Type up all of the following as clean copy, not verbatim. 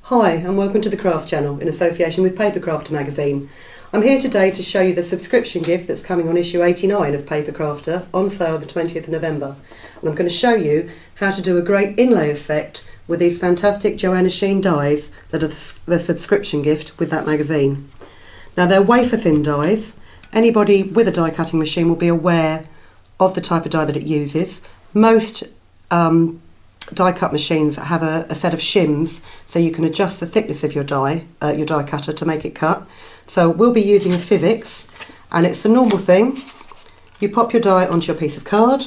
Hi and welcome to the Craft Channel in association with Papercrafter magazine. I'm here today to show you the subscription gift that's coming on issue 89 of Papercrafter, on sale the 20th of November. And I'm going to show you how to do a great inlay effect with these fantastic Joanna Sheen dies that are the subscription gift with that magazine. Now they're wafer thin dies. Anybody with a die cutting machine will be aware of the type of die that it uses. Most die cut machines have a set of shims so you can adjust the thickness of your die cutter to make it cut. So we'll be using a Civics, and it's the normal thing. You pop your die onto your piece of card,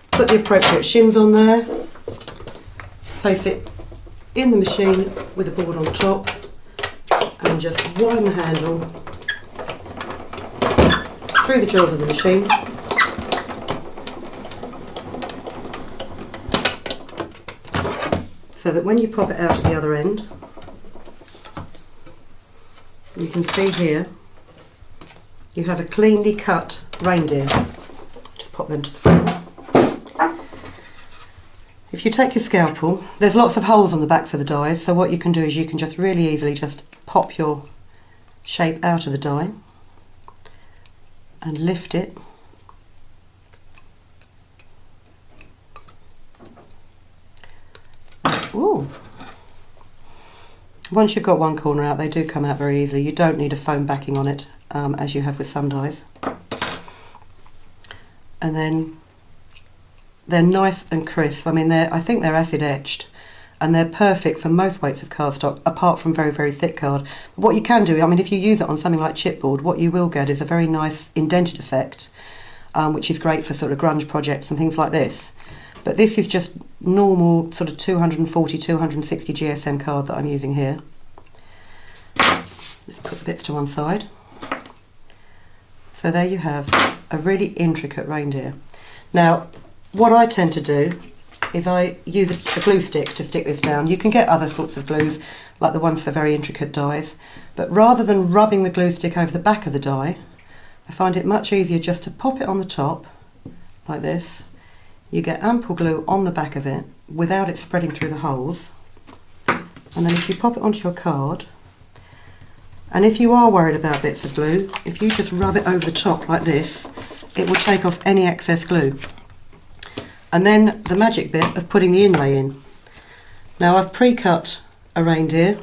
put the appropriate shims on there, place it in the machine with a board on top, and just wind the handle through the jaws of the machine. So that when you pop it out at the other end, you can see here you have a cleanly cut reindeer. Just pop them to the floor. If you take your scalpel, there's lots of holes on the backs of the dies, so what you can do is you can just really easily just pop your shape out of the die and lift it . Ooh. Once you've got one corner out, they do come out very easily. You don't need a foam backing on it, as you have with some dies. And then they're nice and crisp. I mean, I think they're acid etched, and they're perfect for most weights of cardstock, apart from very, very thick card. But what you can do, I mean, if you use it on something like chipboard, what you will get is a very nice indented effect, which is great for sort of grunge projects and things like this. But this is just normal sort of 240, 260 GSM card that I'm using here. Let's put the bits to one side. So there you have a really intricate reindeer. Now, what I tend to do is I use a glue stick to stick this down. You can get other sorts of glues, like the ones for very intricate dies, but rather than rubbing the glue stick over the back of the die, I find it much easier just to pop it on the top, like this. You get ample glue on the back of it without it spreading through the holes, and then if you pop it onto your card, and if you are worried about bits of glue, if you just rub it over the top like this, it will take off any excess glue. And then the magic bit of putting the inlay in. Now I've pre-cut a reindeer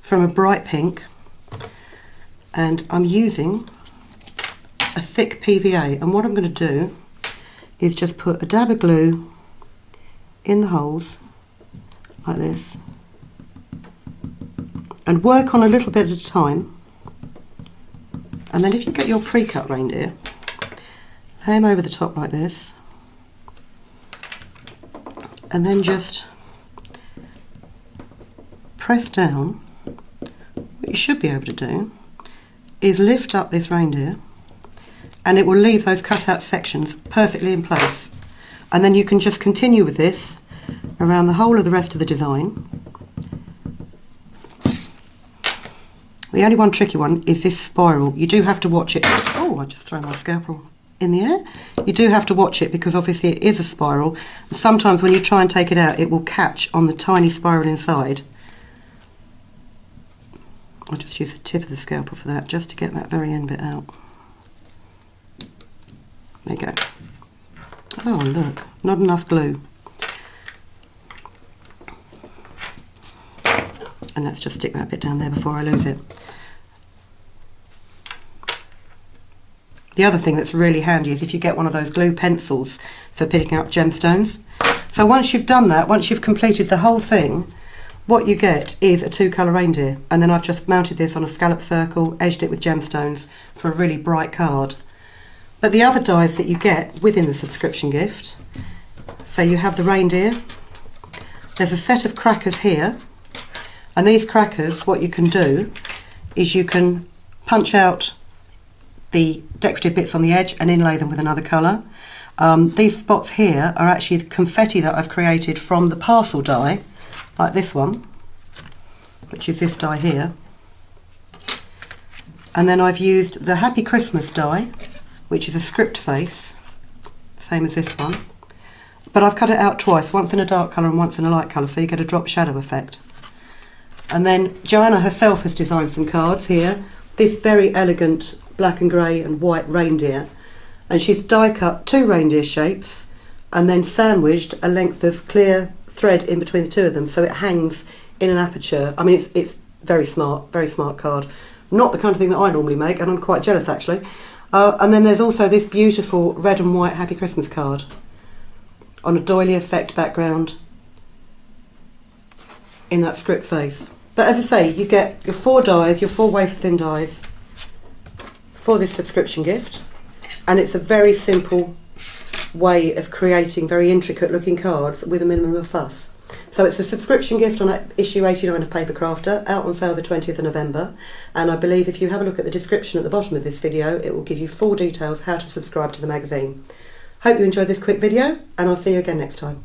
from a bright pink, and I'm using a thick PVA, and what I'm going to do is just put a dab of glue in the holes like this and work on a little bit at a time. And then if you get your pre-cut reindeer, lay them over the top like this, and then just press down. What you should be able to do is lift up this reindeer, and it will leave those cut out sections perfectly in place. And then you can just continue with this around the whole of the rest of the design. The only one tricky one is this spiral. You do have to watch it. Oh, I just throw my scalpel in the air. You do have to watch it because obviously it is a spiral. And sometimes when you try and take it out, it will catch on the tiny spiral inside. I'll just use the tip of the scalpel for that, just to get that very end bit out. There you go. Oh look, not enough glue. And let's just stick that bit down there before I lose it. The other thing that's really handy is if you get one of those glue pencils for picking up gemstones. So once you've done that, once you've completed the whole thing, what you get is a two-colour reindeer. And then I've just mounted this on a scallop circle, edged it with gemstones for a really bright card. But the other dies that you get within the subscription gift, so you have the reindeer, there's a set of crackers here, and these crackers, what you can do is you can punch out the decorative bits on the edge and inlay them with another colour. These spots here are actually the confetti that I've created from the parcel die, like this one, which is this die here. And then I've used the Happy Christmas die, which is a script face, same as this one, but I've cut it out twice, once in a dark colour and once in a light colour, so you get a drop shadow effect. And then Joanna herself has designed some cards here. This very elegant black and grey and white reindeer. And she's die cut 2 reindeer shapes and then sandwiched a length of clear thread in between the 2 of them so it hangs in an aperture. I mean, it's very smart card. Not the kind of thing that I normally make, and I'm quite jealous actually. And then there's also this beautiful red and white Happy Christmas card on a doily effect background in that script face. But as I say, you get your 4 dies, your 4 wafer thin dies for this subscription gift, and it's a very simple way of creating very intricate looking cards with a minimum of fuss. So it's a subscription gift on issue 89 of Paper Crafter, out on sale the 20th of November, and I believe if you have a look at the description at the bottom of this video, it will give you full details how to subscribe to the magazine. Hope you enjoyed this quick video, and I'll see you again next time.